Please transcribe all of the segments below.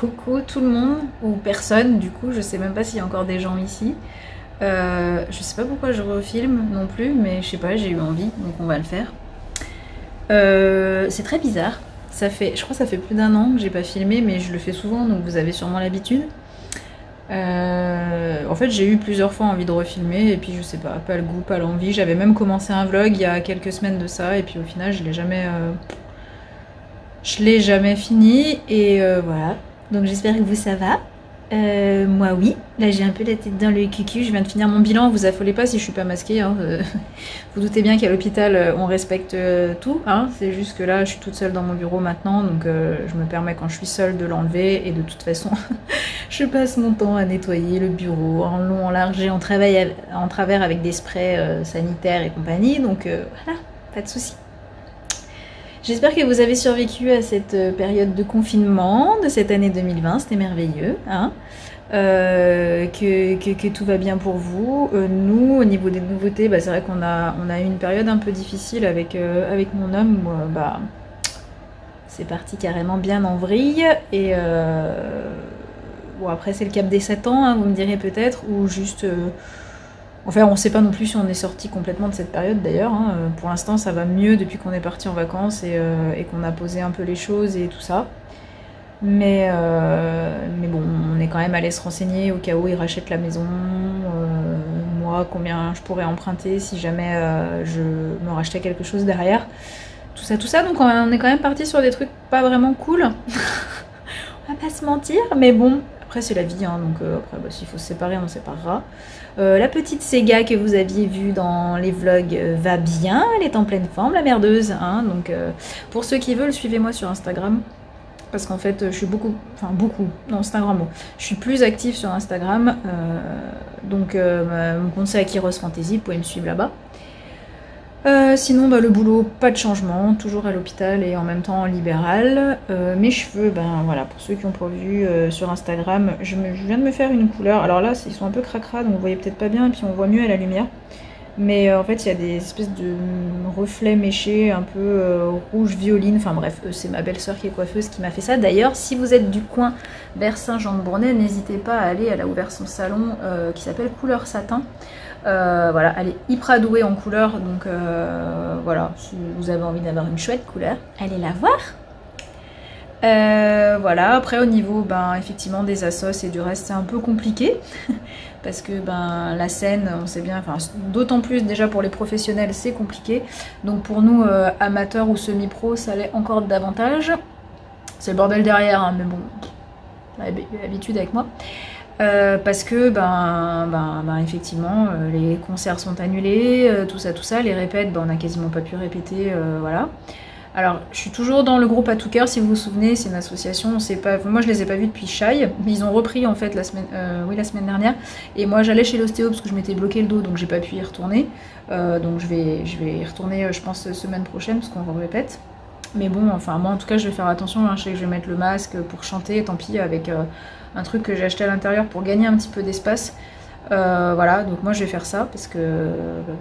coucou tout le monde, ou personne du coup, je sais même pas s'il y a encore des gens ici. Je sais pas pourquoi je refilme non plus, mais je sais pas, j'ai eu envie, donc on va le faire. C'est très bizarre, je crois que ça fait plus d'1 an que j'ai pas filmé, mais je le fais souvent, donc vous avez sûrement l'habitude. En fait j'ai eu plusieurs fois envie de refilmer, et puis je sais pas le goût, pas l'envie. J'avais même commencé un vlog il y a quelques semaines de ça, et puis au final je l'ai jamais fini, et voilà. Donc j'espère que vous ça va. Moi oui, là j'ai un peu la tête dans le cucu, je viens de finir mon bilan, vous affolez pas si je suis pas masquée, hein. Vous doutez bien qu'à l'hôpital on respecte tout, hein. C'est juste que là je suis toute seule dans mon bureau maintenant, donc je me permets quand je suis seule de l'enlever, et de toute façon je passe mon temps à nettoyer le bureau en long, en large et en travers avec des sprays sanitaires et compagnie, donc voilà, pas de soucis. J'espère que vous avez survécu à cette période de confinement de cette année 2020, c'était merveilleux, hein. Que tout va bien pour vous. Nous, au niveau des nouveautés, bah, c'est vrai qu'on a eu une période un peu difficile avec mon homme, où bah, c'est parti carrément bien en vrille, et bon, après c'est le cap des 7 ans, hein, vous me direz peut-être, ou juste... Enfin, on ne sait pas non plus si on est sorti complètement de cette période d'ailleurs, hein. Pour l'instant ça va mieux depuis qu'on est parti en vacances, et qu'on a posé un peu les choses et tout ça. Mais bon, on est quand même allé se renseigner au cas où il rachète la maison, moi combien je pourrais emprunter si jamais je me rachetais quelque chose derrière. Tout ça, donc on est quand même parti sur des trucs pas vraiment cool. On va pas se mentir, mais bon, après c'est la vie, hein, donc après bah, s'il faut se séparer on se séparera. La petite Sega que vous aviez vue dans les vlogs va bien, elle est en pleine forme, la merdeuse, hein, donc pour ceux qui veulent, suivez-moi sur Instagram, parce qu'en fait je suis non c'est un grand mot, je suis plus active sur Instagram, donc mon compte c'est Akiros Fantasy, vous pouvez me suivre là-bas. Sinon bah, le boulot, pas de changement, toujours à l'hôpital et en même temps en libéral. Mes cheveux, ben voilà, pour ceux qui n'ont pas vu sur Instagram, je viens de me faire une couleur. Alors là ils sont un peu cracra, donc vous voyez peut-être pas bien, et puis on voit mieux à la lumière. Mais en fait il y a des espèces de reflets méchés un peu rouge violine, enfin bref, c'est ma belle-sœur qui est coiffeuse qui m'a fait ça. D'ailleurs si vous êtes du coin vers Saint-Jean-de-Bournay, n'hésitez pas à aller, elle a ouvert son salon qui s'appelle Couleur Satin. Voilà, elle est hyper douée en couleur, donc voilà, si vous avez envie d'avoir une chouette couleur, allez la voir. Voilà, après au niveau ben, effectivement des assos et du reste c'est un peu compliqué parce que ben, la scène on sait bien, enfin d'autant plus déjà pour les professionnels c'est compliqué, donc pour nous amateurs ou semi-pro ça l'est encore davantage. C'est le bordel derrière, hein, mais bon, l'habitude avec moi. Parce que effectivement les concerts sont annulés, tout ça, les répètes on n'a quasiment pas pu répéter, voilà. Alors je suis toujours dans le groupe À Tout Cœur, si vous vous souvenez, c'est une association, moi je les ai pas vus depuis Chai, mais ils ont repris en fait la semaine dernière, et moi j'allais chez l'ostéo parce que je m'étais bloqué le dos, donc j'ai pas pu y retourner, donc je vais y retourner je pense semaine prochaine parce qu'on répète. Mais bon, enfin moi en tout cas je vais faire attention, hein. Je sais que je vais mettre le masque pour chanter, tant pis, avec un truc que j'ai acheté à l'intérieur pour gagner un petit peu d'espace. Voilà, donc moi je vais faire ça parce que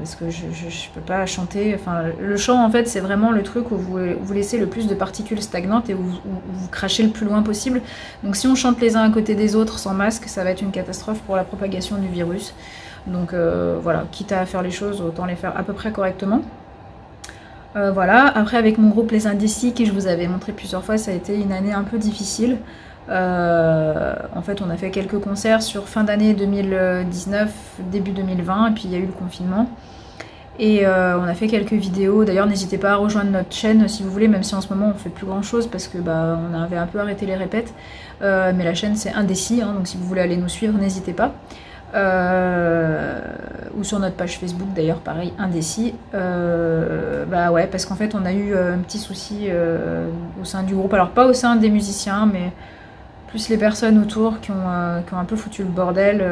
je peux pas chanter. Enfin, le chant en fait c'est vraiment le truc où vous laissez le plus de particules stagnantes et où vous crachez le plus loin possible. Donc si on chante les uns à côté des autres sans masque, ça va être une catastrophe pour la propagation du virus. Donc voilà, quitte à faire les choses, autant les faire à peu près correctement. Voilà, après avec mon groupe Les Indécis que je vous avais montré plusieurs fois, ça a été une année un peu difficile. En fait on a fait quelques concerts sur fin d'année 2019, début 2020, et puis il y a eu le confinement. Et on a fait quelques vidéos, d'ailleurs n'hésitez pas à rejoindre notre chaîne si vous voulez, même si en ce moment on fait plus grand chose parce que bah, on avait un peu arrêté les répètes. Mais la chaîne c'est Indécis, hein, donc si vous voulez aller nous suivre n'hésitez pas. Ou sur notre page Facebook d'ailleurs pareil, Indécis. Bah ouais, parce qu'en fait on a eu un petit souci au sein du groupe, alors pas au sein des musiciens mais plus les personnes autour qui ont un peu foutu le bordel,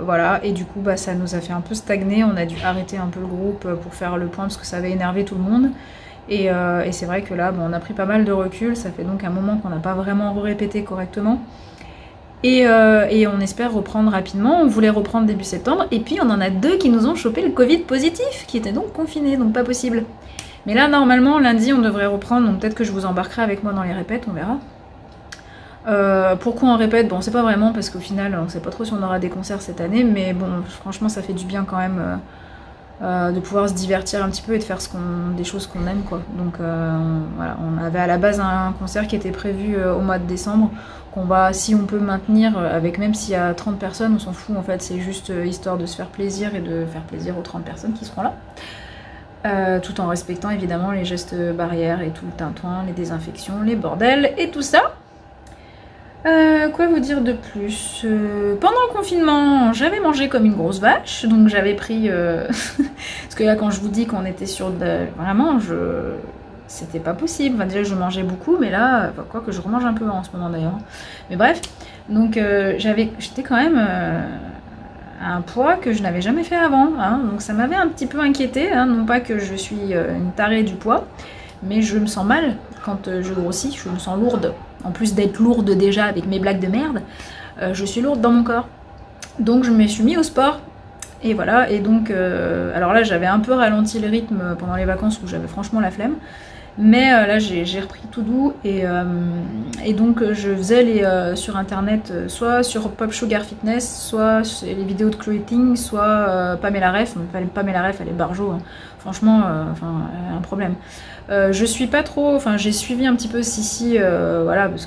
voilà, et du coup bah, ça nous a fait un peu stagner, on a dû arrêter un peu le groupe pour faire le point parce que ça avait énervé tout le monde, et c'est vrai que là bon, on a pris pas mal de recul, ça fait donc un moment qu'on n'a pas vraiment répété correctement, et on espère reprendre rapidement. On voulait reprendre début septembre, et puis on en a 2 qui nous ont chopé le Covid positif, qui étaient donc confinés, donc pas possible. Mais là normalement lundi on devrait reprendre, donc peut-être que je vous embarquerai avec moi dans les répètes, on verra. Pourquoi on répète? Bon, on sait pas vraiment parce qu'au final, on sait pas trop si on aura des concerts cette année, mais bon, franchement, ça fait du bien quand même de pouvoir se divertir un petit peu et de faire des choses qu'on aime, quoi. Donc voilà, on avait à la base un concert qui était prévu au mois de décembre, qu'on va, si on peut maintenir, avec même s'il y a 30 personnes, on s'en fout en fait, c'est juste histoire de se faire plaisir et de faire plaisir aux 30 personnes qui seront là. Tout en respectant évidemment les gestes barrières et tout le tintouin, les désinfections, les bordels et tout ça. Quoi vous dire de plus? Pendant le confinement, j'avais mangé comme une grosse vache, donc j'avais pris... Parce que là, quand je vous dis qu'on était sur... Vraiment, c'était pas possible. Enfin, déjà, je mangeais beaucoup, mais là, enfin, quoi que je remange un peu en ce moment d'ailleurs. Mais bref, donc j'étais quand même à un poids que je n'avais jamais fait avant, hein, donc ça m'avait un petit peu inquiétée, hein, non pas que je suis une tarée du poids, mais je me sens mal quand je grossis, je me sens lourde. En plus d'être lourde déjà avec mes blagues de merde, je suis lourde dans mon corps. Donc je me suis mis au sport. Et voilà, et donc, alors là j'avais un peu ralenti le rythme pendant les vacances où j'avais franchement la flemme. Mais là j'ai repris tout doux et donc je faisais sur internet, soit sur Pop Sugar Fitness, soit les vidéos de Chloé Ting, soit Pamela Ref. Pamela Ref elle est barjo, hein. Franchement, un problème. Je suis pas trop, enfin j'ai suivi un petit peu Sissi, voilà, parce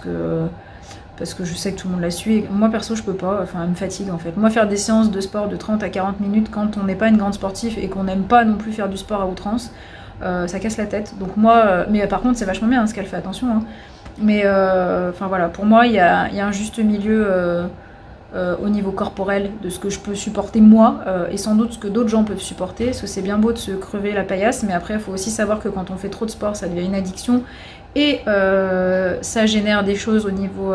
que je sais que tout le monde la suit. Moi perso je peux pas, enfin elle me fatigue en fait. Moi faire des séances de sport de 30 à 40 minutes quand on n'est pas une grande sportive et qu'on n'aime pas non plus faire du sport à outrance, ça casse la tête. Donc moi, mais par contre c'est vachement bien hein, ce qu'elle fait, attention. Hein. Mais enfin voilà, pour moi il y a un juste milieu au niveau corporel de ce que je peux supporter moi et sans doute ce que d'autres gens peuvent supporter. Parce que c'est bien beau de se crever la paillasse, mais après il faut aussi savoir que quand on fait trop de sport ça devient une addiction. Et ça génère des choses au niveau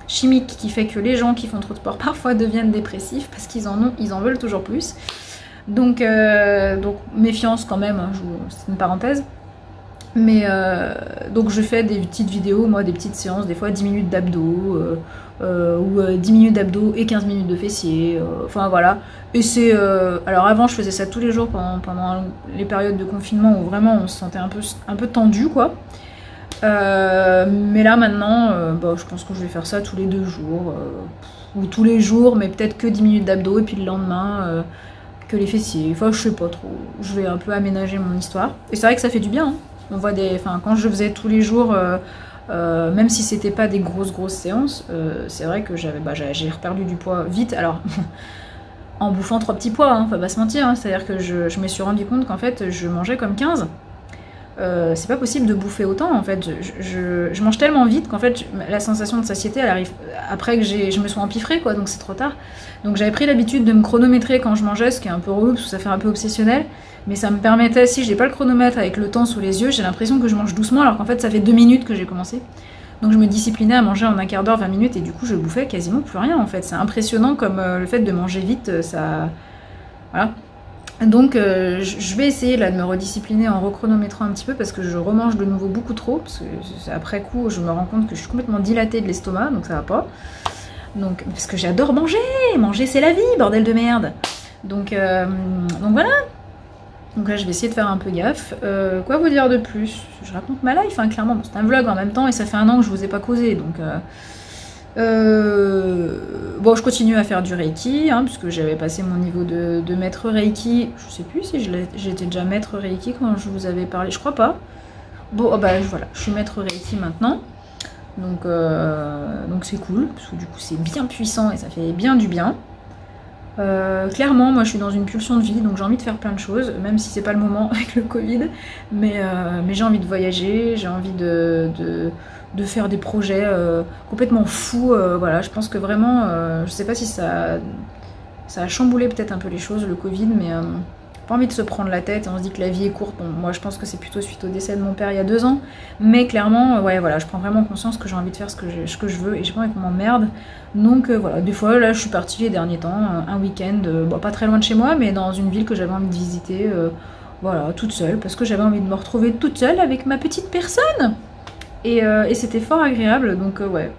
chimique qui fait que les gens qui font trop de sport parfois deviennent dépressifs parce qu'ils en veulent toujours plus. Donc méfiance quand même, hein, c'est une parenthèse. Mais donc je fais des petites vidéos, moi des petites séances, des fois 10 minutes d'abdos, ou 10 minutes d'abdos et 15 minutes de fessiers, enfin voilà. Et c'est... alors avant je faisais ça tous les jours pendant les périodes de confinement où vraiment on se sentait un peu tendu quoi. Mais là maintenant, je pense que je vais faire ça tous les 2 jours, ou tous les jours, mais peut-être que 10 minutes d'abdos et puis le lendemain que les fessiers. Enfin, je sais pas trop. Je vais un peu aménager mon histoire. Et c'est vrai que ça fait du bien. Hein. On voit enfin, quand je faisais tous les jours, même si c'était pas des grosses séances, c'est vrai que j'ai reperdu du poids vite. Alors. En bouffant 3 petits pois, hein, faut pas se mentir. Hein. C'est-à-dire que je me suis rendu compte qu'en fait, je mangeais comme 15. C'est pas possible de bouffer autant en fait, je mange tellement vite qu'en fait la sensation de satiété elle arrive après que je me sois empiffrée quoi, donc c'est trop tard. Donc j'avais pris l'habitude de me chronométrer quand je mangeais, ce qui est un peu relou parce que ça fait un peu obsessionnel, mais ça me permettait, si j'ai pas le chronomètre avec le temps sous les yeux, j'ai l'impression que je mange doucement alors qu'en fait ça fait 2 minutes que j'ai commencé. Donc je me disciplinais à manger en un quart d'heure, 20 minutes et du coup je bouffais quasiment plus rien en fait. C'est impressionnant comme le fait de manger vite, ça... Voilà. Donc je vais essayer là de me rediscipliner en rechronométrant un petit peu parce que je remange de nouveau beaucoup trop, parce que après coup je me rends compte que je suis complètement dilatée de l'estomac, donc ça va pas. Donc, parce que j'adore manger c'est la vie, bordel de merde. Donc voilà. Donc là je vais essayer de faire un peu gaffe. Quoi vous dire de plus? Je raconte ma life, hein, clairement, bon, c'est un vlog en même temps et ça fait 1 an que je vous ai pas causé, donc... Bon, je continue à faire du Reiki, hein, puisque j'avais passé mon niveau de maître Reiki. Je sais plus si j'étais déjà maître Reiki quand je vous avais parlé, je crois pas. Bon, voilà, je suis maître Reiki maintenant. Donc c'est cool, parce que du coup c'est bien puissant et ça fait bien du bien. Clairement, moi je suis dans une pulsion de vie, donc j'ai envie de faire plein de choses, même si c'est pas le moment avec le Covid. Mais j'ai envie de voyager, j'ai envie de faire des projets complètement fous, voilà, je pense que vraiment, je sais pas si ça a chamboulé peut-être un peu les choses, le Covid, mais pas envie de se prendre la tête, et on se dit que la vie est courte, bon, moi je pense que c'est plutôt suite au décès de mon père il y a 2 ans, mais clairement, ouais, voilà, je prends vraiment conscience que j'ai envie de faire ce que je veux, et j'ai pas envie qu'on m'emmerde, donc voilà, des fois, là, je suis partie les derniers temps, un week-end, bon, pas très loin de chez moi, mais dans une ville que j'avais envie de visiter, voilà, toute seule, parce que j'avais envie de me retrouver toute seule avec ma petite personne. Et c'était fort agréable, donc ouais,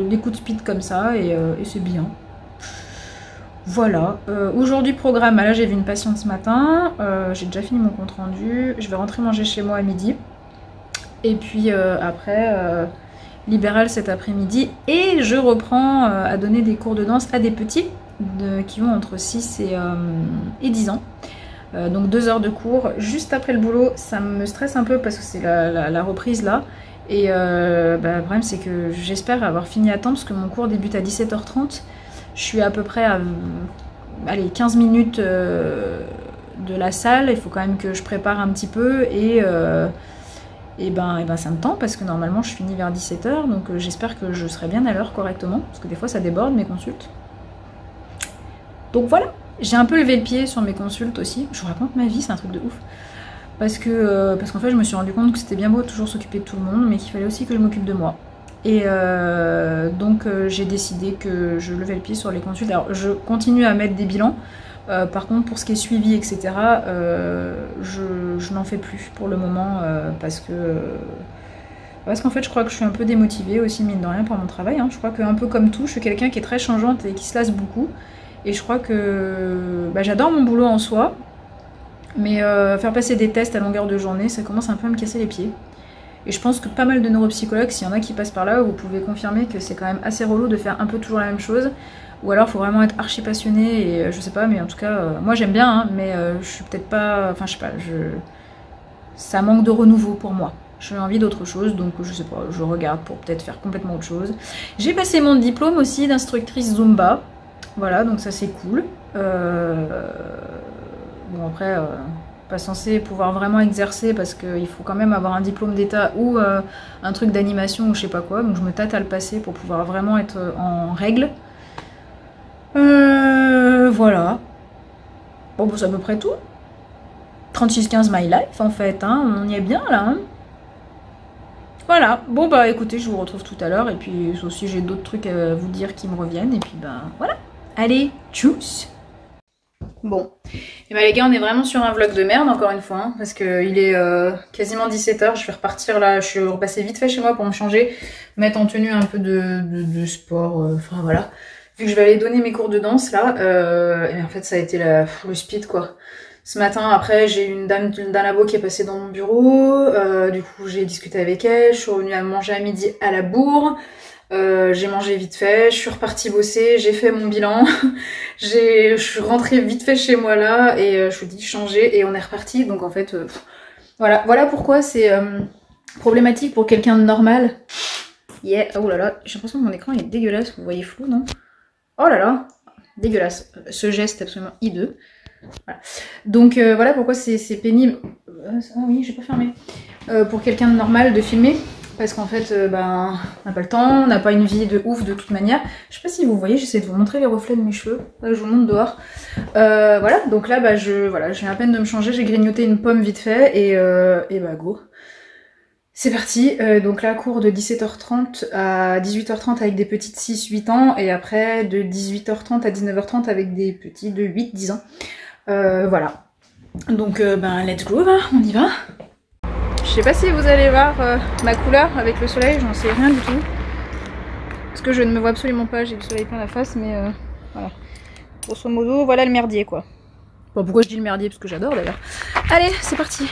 des coups de speed comme ça, et c'est bien. Voilà. Aujourd'hui, programme, là j'ai vu une patiente ce matin, j'ai déjà fini mon compte rendu, je vais rentrer manger chez moi à midi. Et puis après, libéral cet après-midi. Et je reprends à donner des cours de danse à des petits qui ont entre 6 et 10 ans. Donc 2 heures de cours juste après le boulot. Ça me stresse un peu parce que c'est la reprise là. Et le problème c'est que j'espère avoir fini à temps parce que mon cours débute à 17h30. Je suis à peu près à 15 minutes de la salle. Il faut quand même que je prépare un petit peu et ça me tend parce que normalement je finis vers 17h. Donc j'espère que je serai bien à l'heure correctement parce que des fois ça déborde mes consultes. Donc voilà, j'ai un peu levé le pied sur mes consultes aussi. Je vous raconte ma vie, c'est un truc de ouf. Parce qu'en fait je me suis rendu compte que c'était bien beau de toujours s'occuper de tout le monde, mais qu'il fallait aussi que je m'occupe de moi. Et donc j'ai décidé que je levais le pied sur les consultes. Alors je continue à mettre des bilans. Par contre pour ce qui est suivi, etc., je n'en fais plus pour le moment parce qu'en fait je crois que je suis un peu démotivée aussi mine de rien par mon travail. Hein. Je crois qu'un peu comme tout, je suis quelqu'un qui est très changeante et qui se lasse beaucoup. Et je crois que j'adore mon boulot en soi, mais faire passer des tests à longueur de journée, ça commence un peu à me casser les pieds. Et je pense que pas mal de neuropsychologues, s'il y en a qui passent par là, vous pouvez confirmer que c'est quand même assez relou de faire un peu toujours la même chose. Ou alors il faut vraiment être archi passionné et je sais pas, mais en tout cas, moi j'aime bien, hein, mais je suis peut-être pas... Enfin je sais pas, ça manque de renouveau pour moi. J'ai envie d'autre chose, donc je sais pas, je regarde pour peut-être faire complètement autre chose. J'ai passé mon diplôme aussi d'instructrice Zumba. Voilà, donc ça c'est cool. Bon après, pas censé pouvoir vraiment exercer parce qu'il faut quand même avoir un diplôme d'état ou un truc d'animation ou je sais pas quoi. Donc je me tâte à le passer pour pouvoir vraiment être en règle. Voilà. Bon, c'est à peu près tout. 3615 My Life en fait, hein, on y est bien là. Hein. Voilà, bon bah écoutez, je vous retrouve tout à l'heure et puis aussi j'ai d'autres trucs à vous dire qui me reviennent et puis voilà. Allez, tchuss. Bon, et les gars, on est vraiment sur un vlog de merde encore une fois, hein, parce qu'il est quasiment 17h, je vais repartir là, je suis repassée vite fait chez moi pour me changer, mettre en tenue un peu de sport, enfin voilà. Vu que je vais aller donner mes cours de danse là, et en fait ça a été le speed quoi. Ce matin, après, j'ai une dame d'un labo qui est passée dans mon bureau, du coup j'ai discuté avec elle, je suis revenue à manger à midi à la bourre. J'ai mangé vite fait, je suis repartie bosser, j'ai fait mon bilan, je suis rentrée vite fait chez moi là et je vous dis changer et on est reparti. Donc en fait, voilà pourquoi c'est problématique pour quelqu'un de normal. Yeah. Oh là là, j'ai l'impression que mon écran est dégueulasse, vous voyez flou, non? Oh là là, dégueulasse. Ce geste absolument hideux. Voilà. Donc voilà pourquoi c'est pénible. Ah oui, j'ai pas fermé. Pour quelqu'un de normal de filmer. Parce qu'en fait, on n'a pas le temps, on n'a pas une vie de ouf de toute manière. Je sais pas si vous voyez, j'essaie de vous montrer les reflets de mes cheveux. Là, je vous montre dehors. Voilà, donc là, je viens à peine de me changer, j'ai grignoté une pomme vite fait et go. C'est parti. Donc là, cours de 17h30 à 18h30 avec des petites 6-8 ans et après de 18h30 à 19h30 avec des petits de 8-10 ans. Voilà. Donc, let's go, hein, on y va. Je sais pas si vous allez voir ma couleur avec le soleil, j'en sais rien du tout. Parce que je ne me vois absolument pas, j'ai le soleil plein la face, mais voilà. Grosso modo, voilà le merdier quoi. Bon, pourquoi je dis le merdier? Parce que j'adore d'ailleurs. Allez, c'est parti.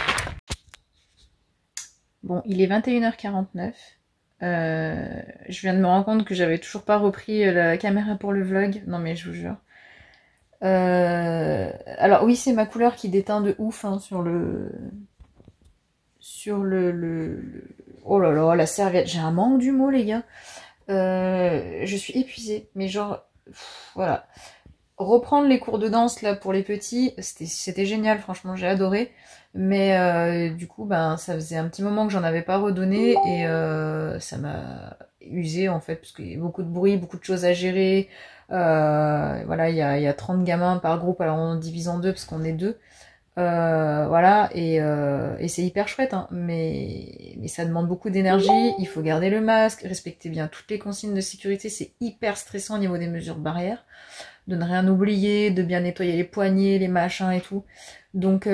Bon, il est 21h49. Je viens de me rendre compte que j'avais toujours pas repris la caméra pour le vlog. Non mais je vous jure. Alors oui, c'est ma couleur qui déteint de ouf hein, sur le... Oh là là, la serviette. J'ai un manque du mot, les gars. Je suis épuisée. Mais genre, voilà. Reprendre les cours de danse, là, pour les petits, c'était génial. Franchement, j'ai adoré. Mais du coup, ça faisait un petit moment que j'en avais pas redonné. Et ça m'a usée, en fait. Parce qu'il y a beaucoup de bruit, beaucoup de choses à gérer. Voilà, il y a 30 gamins par groupe. Alors, on divise en deux parce qu'on est deux. Voilà, et c'est hyper chouette, hein, mais ça demande beaucoup d'énergie, il faut garder le masque, respecter bien toutes les consignes de sécurité, c'est hyper stressant au niveau des mesures barrières, de ne rien oublier, de bien nettoyer les poignets, les machins et tout. Donc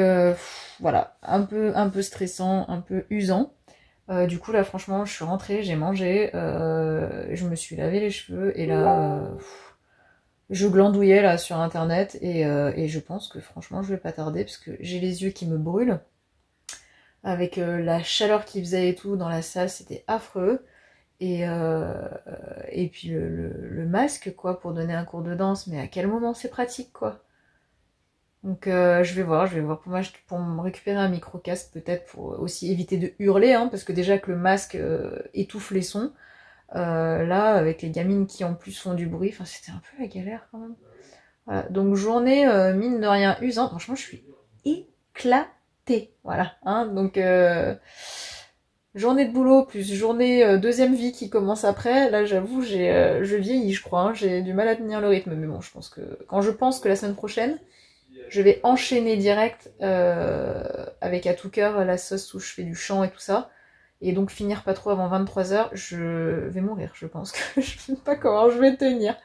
voilà, un peu stressant, un peu usant. Du coup là franchement je suis rentrée, j'ai mangé, je me suis lavé les cheveux et là... je glandouillais là sur internet et je pense que franchement je vais pas tarder parce que j'ai les yeux qui me brûlent. Avec la chaleur qu'il faisait et tout dans la salle, c'était affreux. Et puis le masque, quoi, pour donner un cours de danse. Mais à quel moment c'est pratique, quoi. Donc je vais voir pour me récupérer un micro-casque peut-être pour aussi éviter de hurler, hein, parce que déjà que le masque étouffe les sons. Là, avec les gamines qui en plus font du bruit, enfin c'était un peu la galère quand même. Voilà, donc journée mine de rien usante. Franchement, je suis éclatée, voilà. Hein, donc journée de boulot plus journée deuxième vie qui commence après. Là, j'avoue, je vieillis, je crois. Hein, j'ai du mal à tenir le rythme, mais bon, je pense que la semaine prochaine, je vais enchaîner direct avec à tout cœur la sauce où je fais du chant et tout ça. Et donc finir pas trop avant 23h, je vais mourir, je pense que je sais pas comment je vais tenir.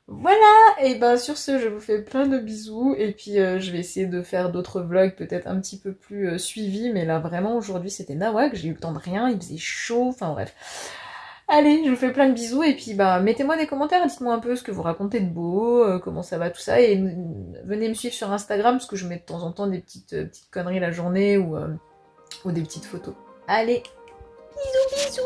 Voilà, et ben sur ce, je vous fais plein de bisous, et puis je vais essayer de faire d'autres vlogs peut-être un petit peu plus suivis, mais là vraiment aujourd'hui c'était nawak, j'ai eu le temps de rien, il faisait chaud, enfin bref. Allez, je vous fais plein de bisous, et puis bah mettez-moi des commentaires, dites-moi un peu ce que vous racontez de beau, comment ça va tout ça, et venez me suivre sur Instagram, parce que je mets de temps en temps des petites conneries la journée, ou des petites photos. Allez, bisous bisous.